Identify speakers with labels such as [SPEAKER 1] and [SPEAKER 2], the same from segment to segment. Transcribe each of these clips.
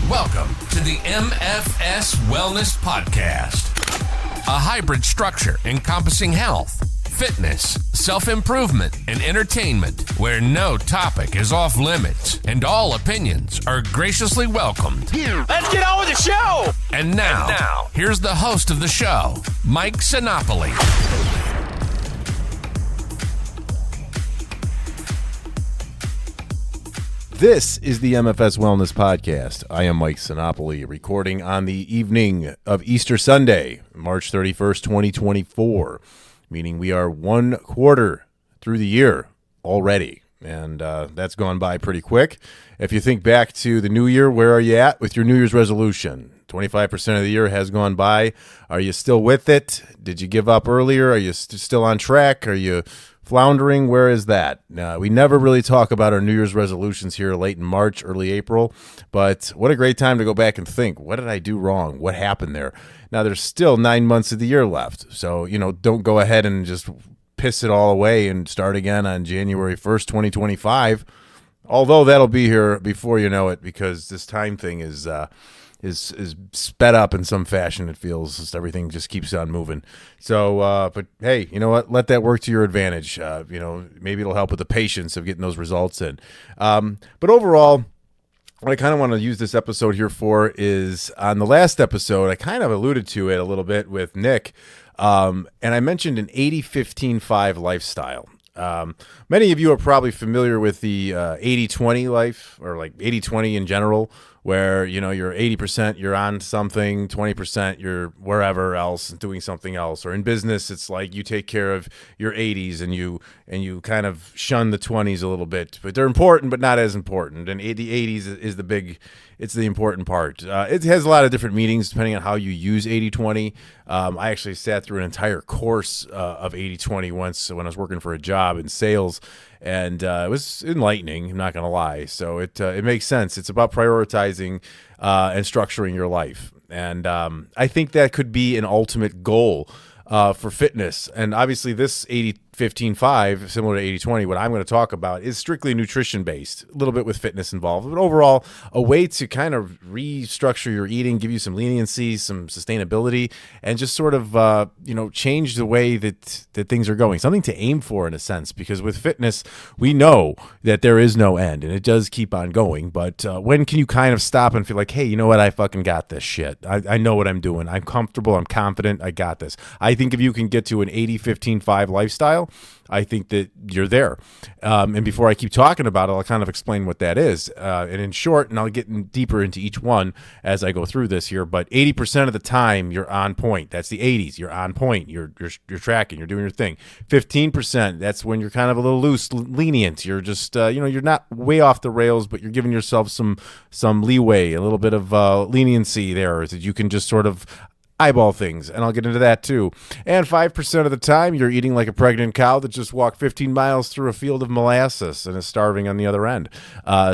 [SPEAKER 1] Welcome to the MFS Wellness Podcast, a hybrid structure encompassing health, fitness, self-improvement, and entertainment, where no topic is off limits and all opinions are graciously welcomed.
[SPEAKER 2] Let's get on with the show!
[SPEAKER 1] And now, here's the host of the show, Mike Sinopoli.
[SPEAKER 3] This is the MFS Wellness Podcast. I am Mike Sinopoli, recording on the evening of Easter Sunday, March 31st, 2024, meaning we are one quarter through the year already, and that's gone by pretty quick. If you think back to the new year, where are you at with your New Year's resolution? 25% of the year has gone by. Are you still with it? Did you give up earlier? Are you still on track? Are you floundering? Where is that? We never really talk about our New Year's resolutions here late in March, early April, but what a great time to go back and think, what did I do wrong? What happened there? Now, there's still 9 months of the year left, so, don't go ahead and just piss it all away and start again on January 1st, 2025, although that'll be here before you know it, because this time thing is sped up in some fashion. It feels just everything just keeps on moving. So, but hey, you know what? Let that work to your advantage. Maybe it'll help with the patience of getting those results in. But overall, what I kind of want to use this episode here for is, on the last episode, I kind of alluded to it a little bit with Nick, and I mentioned an 80-15-5 lifestyle. Many of you are probably familiar with the 80-20 life, or like 80-20 in general, where, you're 80%, you're on something, 20% you're wherever else doing something else. Or in business, it's like you take care of your 80s and you kind of shun the 20s a little bit, but they're important, but not as important. And the 80s is it's the important part. It has a lot of different meanings depending on how you use 80-20. I actually sat through an entire course of 80-20 once when I was working for a job in sales, and it was enlightening, I'm not going to lie. So it makes sense. It's about prioritizing and structuring your life. And I think that could be an ultimate goal for fitness. And obviously this 80-15-5, similar to 80-20, what I'm going to talk about is strictly nutrition-based, a little bit with fitness involved, but overall a way to kind of restructure your eating, give you some leniency, some sustainability, and just sort of, change the way that things are going. Something to aim for in a sense, because with fitness, we know that there is no end, and it does keep on going. But when can you kind of stop and feel like, hey, you know what? I fucking got this shit. I know what I'm doing. I'm comfortable. I'm confident. I got this. I think if you can get to an 80-15-5 lifestyle, I think that you're there. And before I keep talking about it, I'll kind of explain what that is. And in short, and I'll get deeper into each one as I go through this here, but 80% of the time you're on point. That's the 80s. You're on point. You're tracking. You're doing your thing. 15%, that's when you're kind of a little loose, lenient. You're just, you're not way off the rails, but you're giving yourself some leeway, a little bit of leniency there that you can just sort of eyeball things, and I'll get into that too. And 5% of the time, you're eating like a pregnant cow that just walked 15 miles through a field of molasses and is starving on the other end.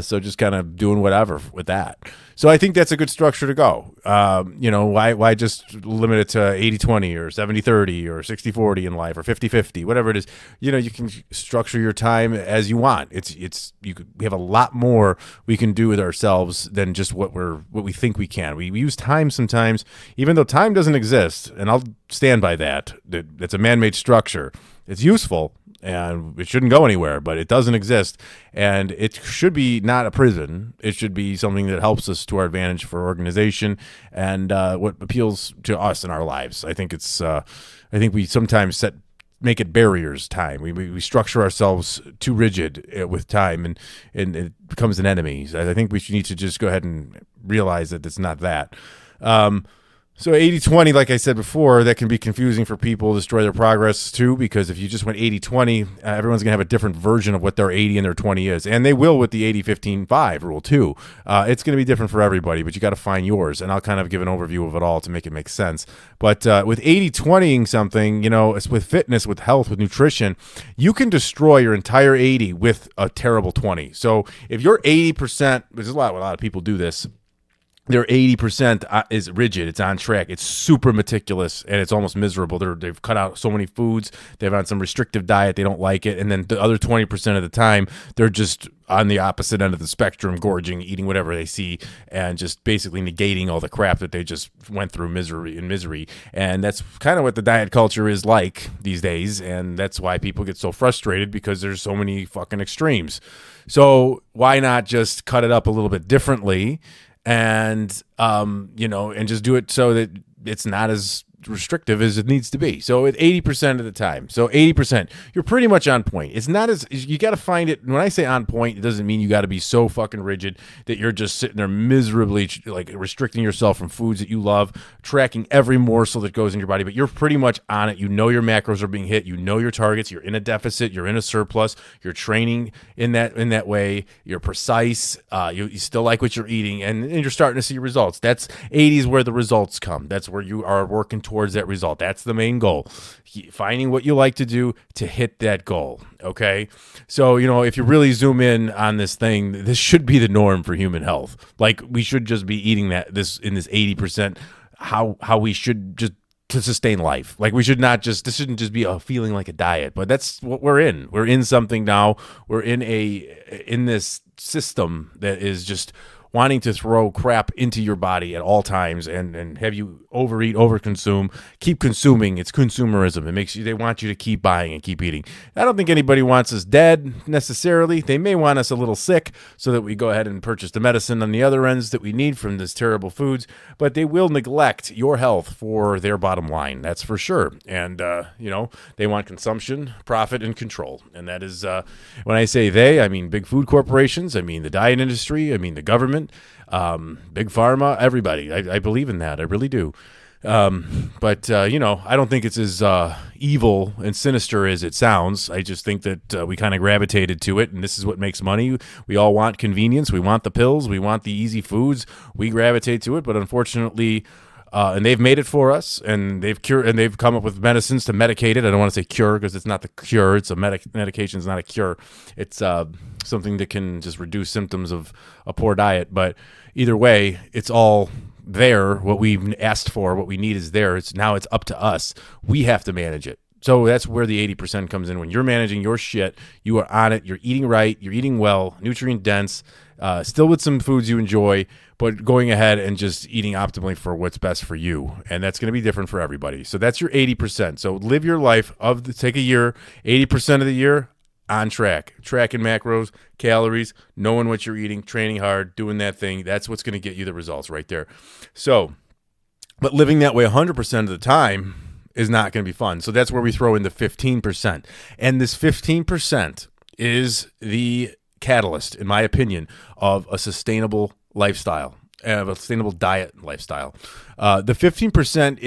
[SPEAKER 3] So just kind of doing whatever with that. So I think that's a good structure to go. Why just limit it to 80-20 or 70-30 or 60-40 in life or 50-50, whatever it is. You can structure your time as you want. We have a lot more we can do with ourselves than just what we think we can. We use time sometimes, even though time doesn't exist, and I'll stand by that. It's a man-made structure. It's useful, and it shouldn't go anywhere, but it doesn't exist, and it should be not a prison. It should be something that helps us to our advantage for organization and what appeals to us in our lives. I think we sometimes make it barriers. Time we structure ourselves too rigid with time, and it becomes an enemy. I think we need to just go ahead and realize that it's not that. So 80-20, like I said before, that can be confusing for people, destroy their progress too, because if you just went 80-20, everyone's going to have a different version of what their 80 and their 20 is. And they will with the 80-15-5 rule too. It's going to be different for everybody, but you got to find yours. And I'll kind of give an overview of it all to make it make sense. But with 80-20ing something, it's with fitness, with health, with nutrition, you can destroy your entire 80 with a terrible 20. So if you're 80%, there's a lot of people do this, their 80% is rigid. It's on track. It's super meticulous, and it's almost miserable. They've cut out so many foods. They've on some restrictive diet. They don't like it. And then the other 20% of the time, they're just on the opposite end of the spectrum, gorging, eating whatever they see, and just basically negating all the crap that they just went through misery. And that's kind of what the diet culture is like these days, and that's why people get so frustrated, because there's so many fucking extremes. So why not just cut it up a little bit differently, and and just do it so that it's not as restrictive as it needs to be. So at 80% of the time, so 80%, you're pretty much on point. It's not as, you got to find it. When I say on point, it doesn't mean you got to be so fucking rigid that you're just sitting there miserably like restricting yourself from foods that you love, tracking every morsel that goes in your body, but you're pretty much on it. You know your macros are being hit, you know your targets, you're in a deficit, you're in a surplus, you're training in that way, you're precise, you still like what you're eating, and you're starting to see results. That's 80 is where the results come. That's where you are working towards that result. That's the main goal. Finding what you like to do to hit that goal. Okay. So, if you really zoom in on this thing, this should be the norm for human health. Like, we should just be eating this 80%, how we should just to sustain life. Like, we should not just, this shouldn't just be a feeling like a diet, but that's what we're in. We're in something now. We're in this system that is just wanting to throw crap into your body at all times and have you overeat, overconsume, keep consuming. It's consumerism. It makes you, they want you to keep buying and keep eating. I don't think anybody wants us dead necessarily. They may want us a little sick so that we go ahead and purchase the medicine on the other ends that we need from this terrible foods, but they will neglect your health for their bottom line. That's for sure. And, they want consumption, profit, and control. And that is, when I say they, I mean big food corporations. I mean the diet industry. I mean the government. Big pharma, everybody. I believe in that. I really do. But I don't think it's as evil and sinister as it sounds. I just think that we kind of gravitated to it, and this is what makes money. We all want convenience. We want the pills. We want the easy foods. We gravitate to it, but unfortunately, and they've made it for us, and they've come up with medicines to medicate it. I don't want to say cure, because it's not the cure. It's a medication is not a cure. It's something that can just reduce symptoms of a poor diet. But either way, it's all there. What we've asked for, what we need is there. Now it's up to us. We have to manage it. So that's where the 80% comes in. When you're managing your shit, you are on it. You're eating right. You're eating well, nutrient dense, still with some foods you enjoy, but going ahead and just eating optimally for what's best for you. And that's going to be different for everybody. So that's your 80%. So live your life take a year, 80% of the year on track, tracking macros, calories, knowing what you're eating, training hard, doing that thing. That's what's going to get you the results right there. So, but living that way 100% of the time is not going to be fun. So that's where we throw in the 15%. And this 15% is the catalyst, in my opinion, of a sustainable lifestyle, of a sustainable diet lifestyle. The 15%,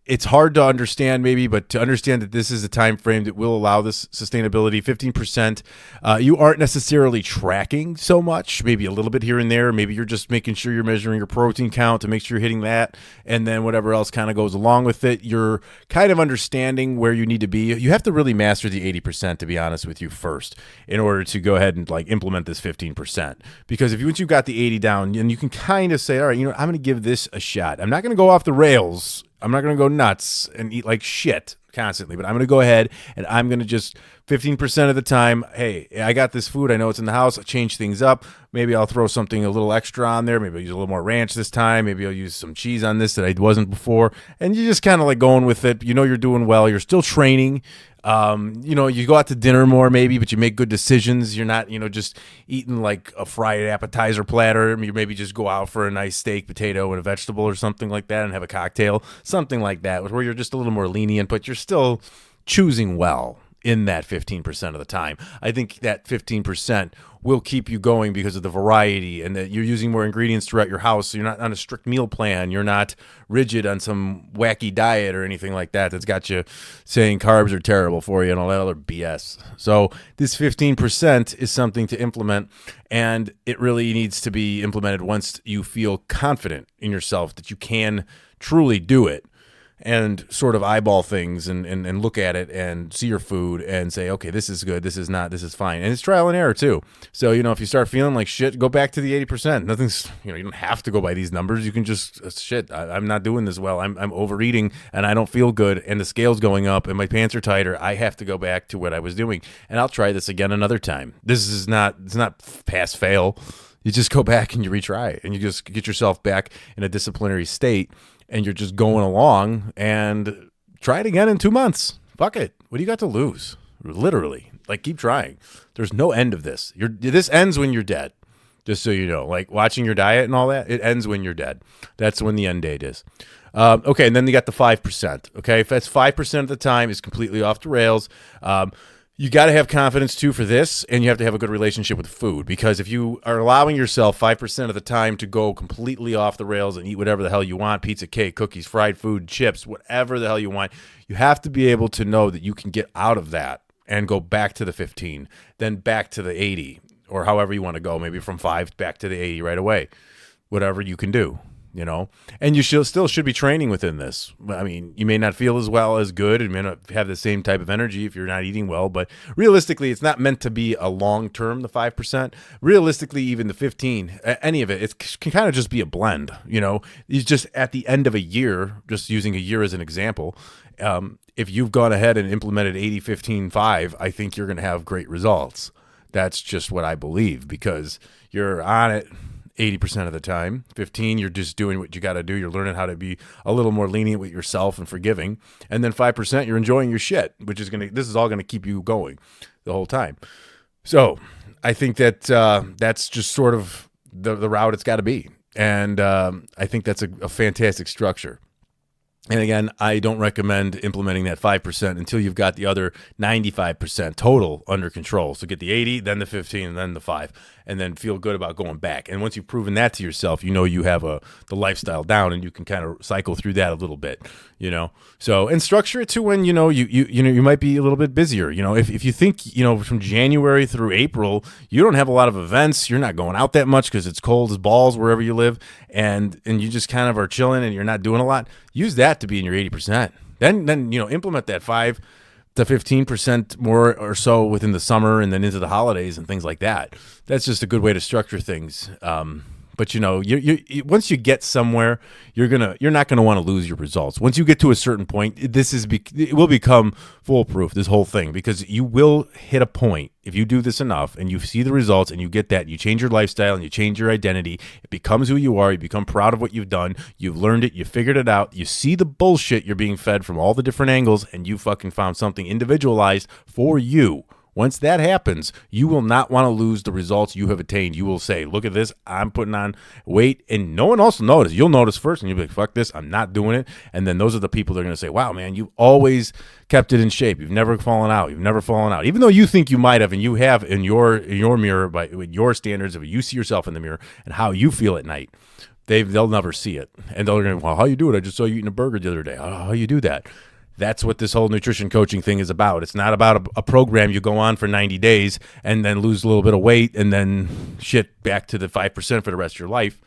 [SPEAKER 3] it's hard to understand maybe, but to understand that this is a time frame that will allow this sustainability. 15%, you aren't necessarily tracking so much, maybe a little bit here and there. Maybe you're just making sure you're measuring your protein count to make sure you're hitting that, and then whatever else kind of goes along with it. You're kind of understanding where you need to be. You have to really master the 80%, to be honest with you, first, in order to go ahead and implement this 15%. Because once you've got the 80 down, and you can kind of say, all right, I'm going to give this a shot. I'm not going to go off the rails. I'm not going to go nuts and eat like shit constantly, but I'm going to go ahead and I'm going to just 15% of the time, hey, I got this food. I know it's in the house. I'll change things up. Maybe I'll throw something a little extra on there. Maybe I'll use a little more ranch this time. Maybe I'll use some cheese on this that I wasn't before. And you just kind of going with it. You're doing well. You're still training. You go out to dinner more maybe, but you make good decisions. You're not, just eating like a fried appetizer platter. You maybe just go out for a nice steak, potato, and a vegetable or something like that and have a cocktail, something like that, where you're just a little more lenient, but you're still choosing well in that 15% of the time. I think that 15% will keep you going because of the variety and that you're using more ingredients throughout your house. So you're not on a strict meal plan. You're not rigid on some wacky diet or anything like that that's got you saying carbs are terrible for you and all that other BS. So this 15% is something to implement, and it really needs to be implemented once you feel confident in yourself that you can truly do it. and sort of eyeball things and look at it and see your food and say, okay, this is good, this is not, this is fine. And it's trial and error too. So, if you start feeling like shit, go back to the 80%. Nothing's, you don't have to go by these numbers. You can just, I'm not doing this well. I'm overeating and I don't feel good and the scale's going up and my pants are tighter. I have to go back to what I was doing. And I'll try this again another time. It's not pass fail. You just go back and you retry it and you just get yourself back in a disciplinary state. And you're just going along and try it again in 2 months. Fuck it. What do you got to lose? Literally. Like, keep trying. There's no end of this. This ends when you're dead. Just so you know. Like, watching your diet and all that, it ends when you're dead. That's when the end date is. Okay, and then you got the 5%. Okay, if that's 5% of the time, it's completely off the rails. You got to have confidence, too, for this, and you have to have a good relationship with food, because if you are allowing yourself 5% of the time to go completely off the rails and eat whatever the hell you want, pizza, cake, cookies, fried food, chips, whatever the hell you want, you have to be able to know that you can get out of that and go back to the 15, then back to the 80, or however you want to go, maybe from 5 back to the 80 right away, whatever you can do. And you still should be training within this. I mean, you may not feel as well as good and may not have the same type of energy if you're not eating well, but realistically, it's not meant to be a long-term, the 5%. Realistically, even the 15, any of it can kind of just be a blend. It's just at the end of a year, just using a year as an example, if you've gone ahead and implemented 80, 15, 5, I think you're going to have great results. That's just what I believe, because you're on it 80% of the time. 15, you're just doing what you got to do. You're learning how to be a little more lenient with yourself and forgiving. And then 5%, you're enjoying your shit, this is all going to keep you going the whole time. So I think that that's just sort of the route it's got to be. And I think that's a fantastic structure. And again, I don't recommend implementing that 5% until you've got the other 95% total under control. So get the 80, then the 15, and then the 5, and then feel good about going back. And once you've proven that to yourself, you have the lifestyle down, and you can kind of cycle through that a little bit, So, and structure it to when, you might be a little bit busier. If you think, from January through April, you don't have a lot of events, you're not going out that much because it's cold as balls wherever you live, and you just kind of are chilling and you're not doing a lot, use that to be in your 80%. Then implement that 5 to 15% more or so within the summer and then into the holidays and things like that. That's just a good way to structure things. But you once you get somewhere, you're not gonna want to lose your results. Once you get to a certain point, it will become foolproof, this whole thing, because you will hit a point if you do this enough and you see the results and you get that, you change your lifestyle and you change your identity. It becomes who you are. You become proud of what you've done. You've learned it. You figured it out. You see the bullshit you're being fed from all the different angles, and you fucking found something individualized for you. Once that happens, you will not want to lose the results you have attained. You will say, look at this, I'm putting on weight, and no one else will notice. You'll notice first, and you'll be like, fuck this, I'm not doing it. And then those are the people that are going to say, wow, man, you've always kept it in shape. You've never fallen out. You've never fallen out. Even though you think you might have, and you have in your mirror, with your standards of you see yourself in the mirror and how you feel at night, they'll never see it. And they're going to, well, how you do it? I just saw you eating a burger the other day. How you do that? That's what this whole nutrition coaching thing is about. It's not about a program you go on for 90 days and then lose a little bit of weight and then shit back to the 5% for the rest of your life.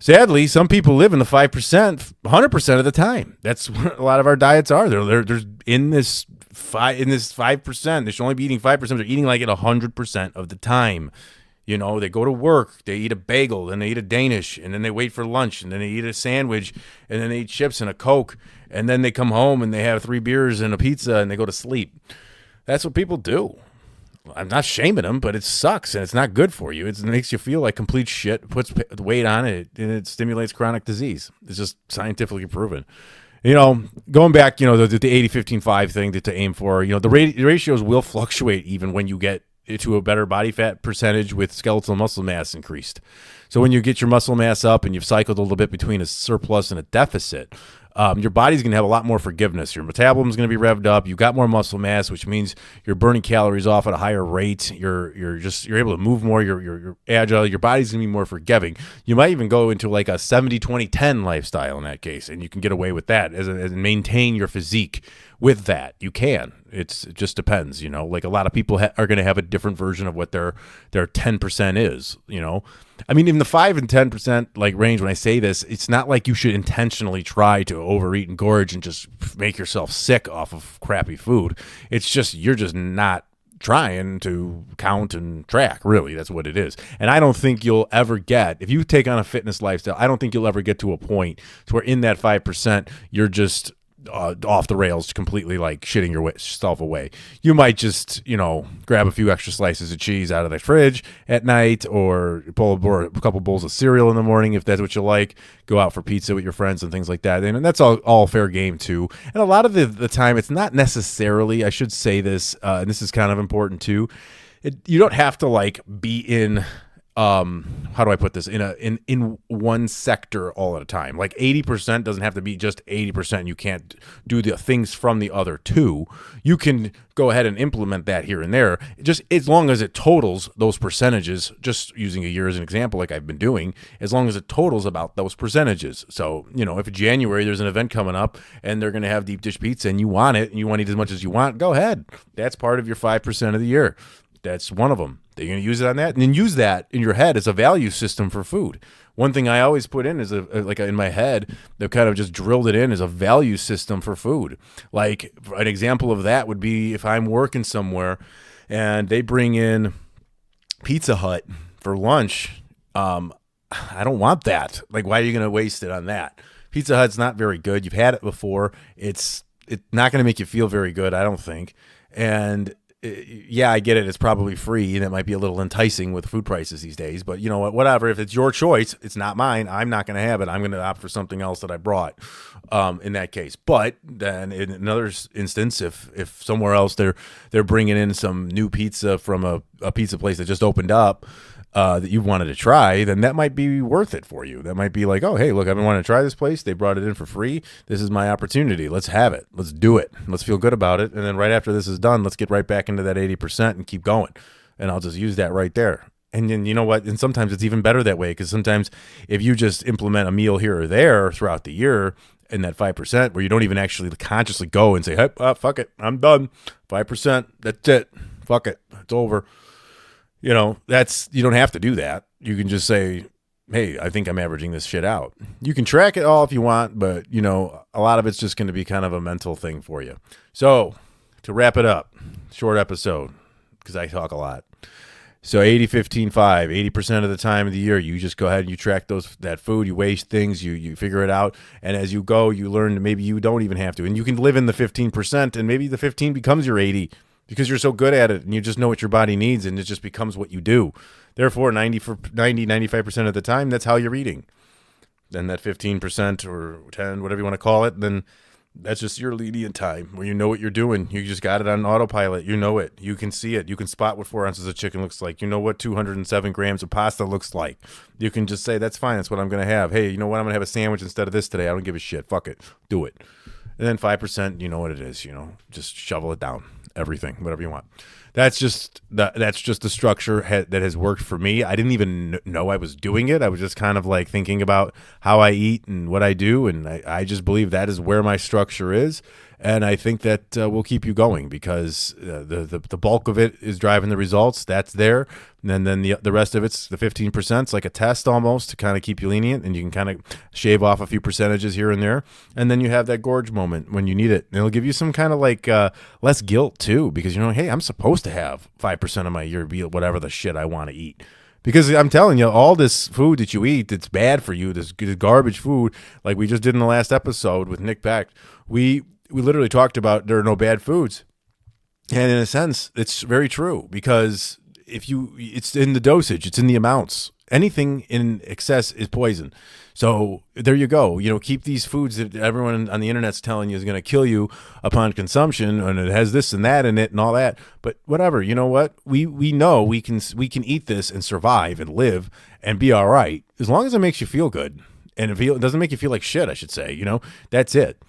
[SPEAKER 3] Sadly, some people live in the 5% 100% of the time. That's what a lot of our diets are. They're in this 5%. They should only be eating 5%. They're eating like it 100% of the time. They go to work, they eat a bagel, then they eat a Danish, and then they wait for lunch, and then they eat a sandwich, and then they eat chips and a Coke, and then they come home and they have 3 beers and a pizza, and they go to sleep. That's what people do. I'm not shaming them, but it sucks, and it's not good for you. It makes you feel like complete shit, puts weight on it, and it stimulates chronic disease. It's just scientifically proven. Going back, the 80-15-5 thing to aim for, the ratios will fluctuate even when you get to a better body fat percentage with skeletal muscle mass increased. So when you get your muscle mass up and you've cycled a little bit between a surplus and a deficit, your body's going to have a lot more forgiveness. Your metabolism is going to be revved up. You've got more muscle mass, which means you're burning calories off at a higher rate. You're able to move more. You're agile. Your body's going to be more forgiving. You might even go into like a 70-20-10 lifestyle in that case, and you can get away with that and maintain your physique with that. You can. It just depends, like a lot of people are going to have a different version of what their 10% is, I mean, in the 5 and 10% like range, when I say this, it's not like you should intentionally try to overeat and gorge and just make yourself sick off of crappy food. It's just, you're just not trying to count and track, really. That's what it is. And I don't think you'll ever get, if you take on a fitness lifestyle, I don't think you'll ever get to a point to where in that 5% you're just off the rails, completely like shitting yourself away. You might just, grab a few extra slices of cheese out of the fridge at night, or pull a couple bowls of cereal in the morning if that's what you like. Go out for pizza with your friends and things like that. And that's all fair game too. And a lot of the time, it's not necessarily, I should say this, and this is kind of important too, you don't have to like be in how do I put this, in one sector all at a time. Like 80% doesn't have to be just 80%. You can't do the things from the other two. You can go ahead and implement that here and there, just as long as it totals those percentages, just using a year as an example like I've been doing, as long as it totals about those percentages. So, if in January there's an event coming up and they're going to have deep dish pizza and you want it and you want to eat as much as you want, go ahead. That's part of your 5% of the year. That's one of them. You're going to use it on that, and then use that in your head as a value system for food. One thing I always put in is in my head, they've kind of just drilled it in as a value system for food. Like an example of that would be if I'm working somewhere and they bring in Pizza Hut for lunch. I don't want that. Like, why are you going to waste it on that? Pizza Hut's not very good. You've had it before. It's not going to make you feel very good, I don't think. And yeah, I get it. It's probably free, and it might be a little enticing with food prices these days. But you know what? Whatever. If it's your choice, it's not mine. I'm not going to have it. I'm going to opt for something else that I brought. In that case, but then in another instance, if somewhere else they're bringing in some new pizza from a pizza place that just opened up, that you wanted to try, then that might be worth it for you. That might be like, oh, hey, look, I've been wanting to try this place. They brought it in for free. This is my opportunity. Let's have it. Let's do it. Let's feel good about it. And then right after this is done, let's get right back into that 80% and keep going. And I'll just use that right there. And then you know what? And sometimes it's even better that way, because sometimes if you just implement a meal here or there throughout the year in that 5%, where you don't even actually consciously go and say, hey, fuck it, I'm done. 5%, that's it. Fuck it, it's over. You don't have to do that. You can just say, hey, I think I'm averaging this shit out. You can track it all if you want, but, a lot of it's just going to be kind of a mental thing for you. So, to wrap it up, short episode, because I talk a lot. So 80-15-5, 80% of the time of the year, you just go ahead and you track that food, you weigh things, you figure it out, and as you go, you learn that maybe you don't even have to. And you can live in the 15%, and maybe the 15 becomes your 80. Because you're so good at it and you just know what your body needs, and it just becomes what you do. Therefore, 95% of the time, that's how you're eating. Then that 15% or 10, whatever you want to call it, then that's just your lenient time where you know what you're doing. You just got it on autopilot. You know it. You can see it. You can spot what 4 ounces of chicken looks like. You know what 207 grams of pasta looks like. You can just say, that's fine. That's what I'm going to have. Hey, you know what? I'm going to have a sandwich instead of this today. I don't give a shit. Fuck it. Do it. And then 5%, you know what it is. Just shovel it down. Everything, whatever you want. That's just the structure that has worked for me. I didn't even know I was doing it. I was just kind of like thinking about how I eat and what I do, and I just believe that is where my structure is. And I think that will keep you going, because the bulk of it is driving the results. That's there. And then the rest of it's the 15%. It's like a test almost to kind of keep you lenient, and you can kind of shave off a few percentages here and there. And then you have that gorge moment when you need it. And it'll give you some kind of like less guilt too, because hey, I'm supposed to have 5% of my year be whatever the shit I want to eat. Because I'm telling you, all this food that you eat that's bad for you, this garbage food, like we just did in the last episode with Nick Beck, we literally talked about there are no bad foods. And in a sense, it's very true, because it's in the dosage, it's in the amounts. Anything in excess is poison. So there you go. Keep these foods that everyone on the internet's telling you is going to kill you upon consumption, and it has this and that in it and all that. But whatever, you know what? We know we can eat this and survive and live and be all right, as long as it makes you feel good. And it doesn't make you feel like shit, I should say. That's it.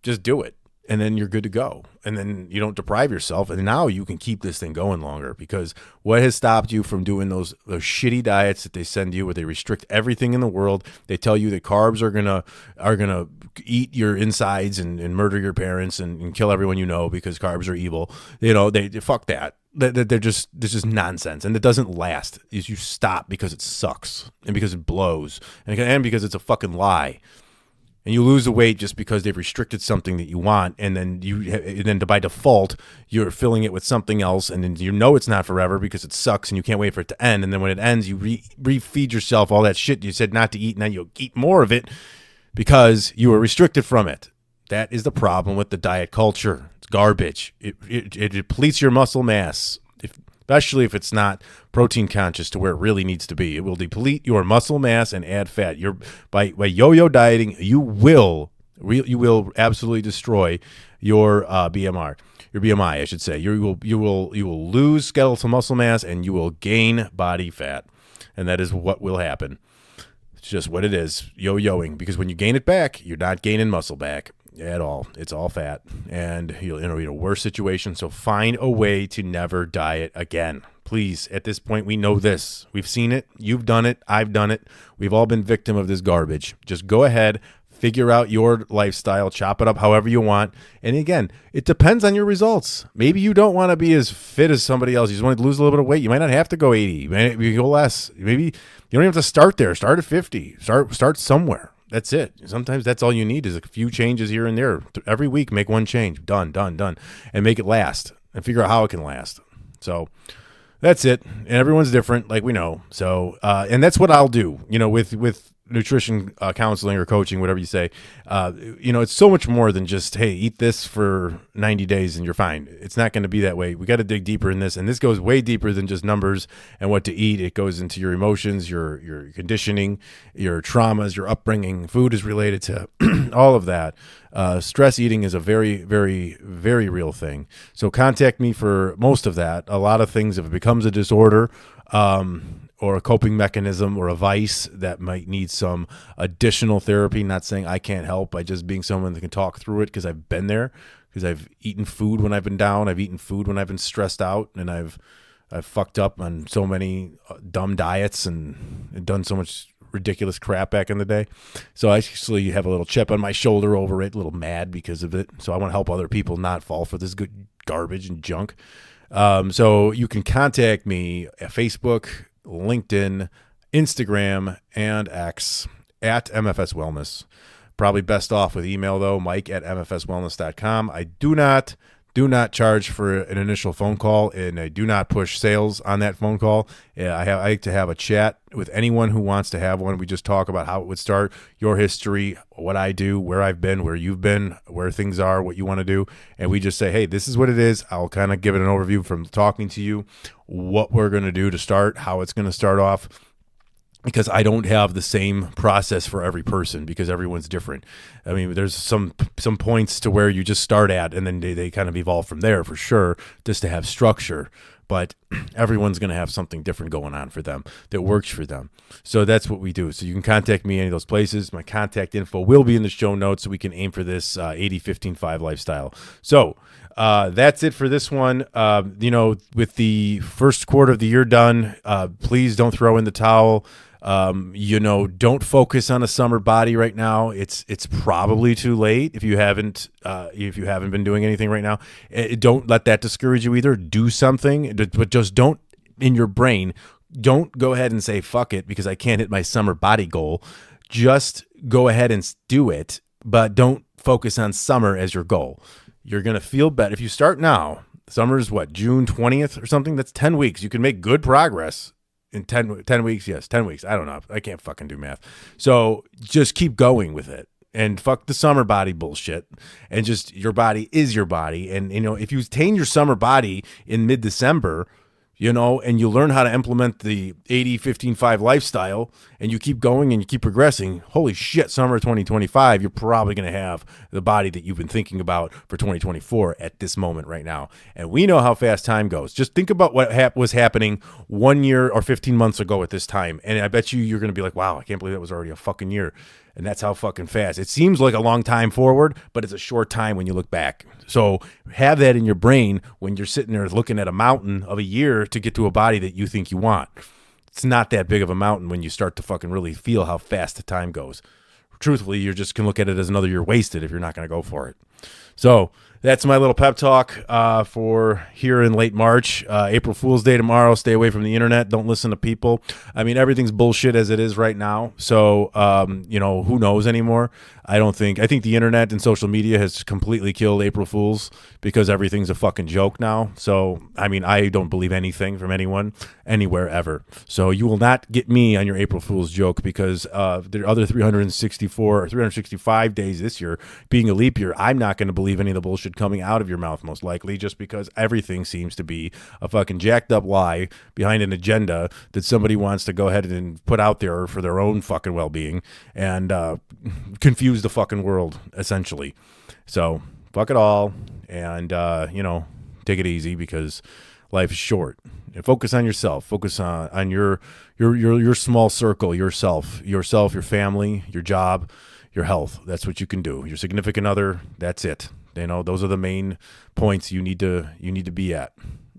[SPEAKER 3] Just do it. and then you're good to go. And then you don't deprive yourself, and now you can keep this thing going longer, because what has stopped you from doing those shitty diets that they send you where they restrict everything in the world? They tell you that carbs are gonna eat your insides and murder your parents and kill everyone you know because carbs are evil. They fuck that. This is nonsense, and it doesn't last. Is you stop because it sucks and because it blows and because it's a fucking lie. And you lose the weight just because they've restricted something that you want, and then by default you're filling it with something else, and then it's not forever because it sucks and you can't wait for it to end. And then when it ends, you refeed yourself all that shit you said not to eat, and then you'll eat more of it because you were restricted from it. That is the problem with the diet culture. It's garbage. It depletes your muscle mass, especially if it's not protein conscious to where it really needs to be. It will deplete your muscle mass and add fat. By yo-yo dieting, you will absolutely destroy your BMI, I should say. You will lose skeletal muscle mass and you will gain body fat, and that is what will happen. It's just what it is, yo-yoing, because when you gain it back, you're not gaining muscle back at all. It's all fat, and you'll be in a worse situation. So find a way to never diet again. Please, at this point, we know this. We've seen it. You've done it. I've done it. We've all been victim of this garbage. Just go ahead, figure out your lifestyle, chop it up however you want. And again, it depends on your results. Maybe you don't want to be as fit as somebody else. You just want to lose a little bit of weight. You might not have to go 80. You might go less. Maybe you don't even have to start there. Start at 50. Start somewhere. That's it. Sometimes that's all you need is a few changes here and there. Every week, make one change. Done. And make it last. And figure out how it can last. So that's it. And everyone's different, like we know. So, and that's what I'll do, with nutrition counseling or coaching, whatever you say. It's so much more than just, hey, eat this for 90 days and you're fine. It's not going to be that way. We got to dig deeper in this, and this goes way deeper than just numbers and what to eat. It goes into your emotions, your conditioning, your traumas, your upbringing. Food is related to all of that. Stress eating is a very, very, very real thing. So contact me for most of that. A lot of things, if it becomes a disorder, or a coping mechanism or a vice that might need some additional therapy. Not saying I can't help by just being someone that can talk through it, because I've been there, because I've eaten food when I've been down. I've eaten food when I've been stressed out, and I've fucked up on so many dumb diets and done so much ridiculous crap back in the day. So I actually have a little chip on my shoulder over it, a little mad because of it. So I want to help other people not fall for this good garbage and junk. So you can contact me at Facebook, LinkedIn, Instagram, and X at MFS Wellness. Probably best off with email, though, mike@mfswellness.com. I do not charge for an initial phone call, and I do not push sales on that phone call. I like to have a chat with anyone who wants to have one. We just talk about how it would start, your history, what I do, where I've been, where you've been, where things are, what you want to do. And we just say, hey, this is what it is. I'll kind of give it an overview from talking to you, what we're going to do to start, how it's going to start off. Because I don't have the same process for every person, because everyone's different. I mean, there's some points to where you just start at, and then they kind of evolve from there for sure, just to have structure. But everyone's going to have something different going on for them that works for them. So that's what we do. So you can contact me any of those places. My contact info will be in the show notes, so we can aim for this 80-15-5 lifestyle. So that's it for this one. With the first quarter of the year done, please don't throw in the towel. Don't focus on a summer body right now. It's probably too late if you haven't been doing anything right now. Don't let that discourage you either. Do something, but just don't, in your brain, don't go ahead and say, fuck it, because I can't hit my summer body goal. Just go ahead and do it, but don't focus on summer as your goal. You're going to feel better. If you start now, summer's what, June 20th or something? That's 10 weeks. You can make good progress. In 10 weeks, yes, 10 weeks. I don't know. I can't fucking do math. So just keep going with it, and fuck the summer body bullshit. And just, your body is your body. And, if you attain your summer body in mid-December, and you learn how to implement the 80-15-5 lifestyle, and you keep going and you keep progressing, holy shit, summer 2025, you're probably going to have the body that you've been thinking about for 2024 at this moment right now. And we know how fast time goes. Just think about what was happening 1 year or 15 months ago at this time. And I bet you're going to be like, wow, I can't believe that was already a fucking year. And that's how fucking fast. It seems like a long time forward, but it's a short time when you look back. So have that in your brain when you're sitting there looking at a mountain of a year to get to a body that you think you want. It's not that big of a mountain when you start to fucking really feel how fast the time goes. Truthfully, you're just going to look at it as another year wasted if you're not going to go for it. So that's my little pep talk for here in late March. April Fool's Day tomorrow. Stay away from the internet. Don't listen to people. I mean, everything's bullshit as it is right now. So, who knows anymore? I think the internet and social media has completely killed April Fools because everything's a fucking joke now. So, I mean, I don't believe anything from anyone, anywhere, ever. So you will not get me on your April Fool's joke because there are other 364 or 365 days this year being a leap year. I'm not going to believe any of the bullshit coming out of your mouth, most likely, just because everything seems to be a fucking jacked up lie behind an agenda that somebody wants to go ahead and put out there for their own fucking well-being and confuse the fucking world, essentially. So fuck it all, and take it easy because life is short. And focus on yourself. Focus on your small circle, yourself, your family, your job, your health. That's what you can do. Your significant other, that's it. Those are the main points you need to be at.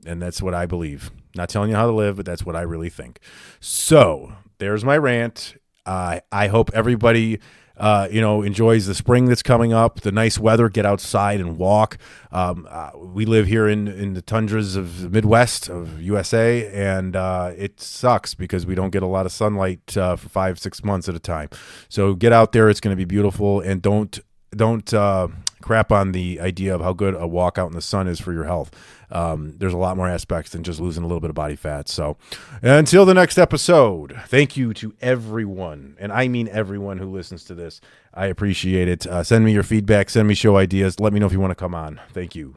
[SPEAKER 3] And that's what I believe. Not telling you how to live, but that's what I really think. So there's my rant. I hope everybody enjoys the spring that's coming up, the nice weather, get outside and walk. We live here in the tundras of the Midwest of USA, and it sucks because we don't get a lot of sunlight for 5-6 months at a time. So get out there. It's going to be beautiful, and don't crap on the idea of how good a walk out in the sun is for your health. There's a lot more aspects than just losing a little bit of body fat. So until the next episode, thank you to everyone, and I mean everyone who listens to this. I appreciate it. Send me your feedback. Send me show ideas. Let me know if you want to come on. Thank you.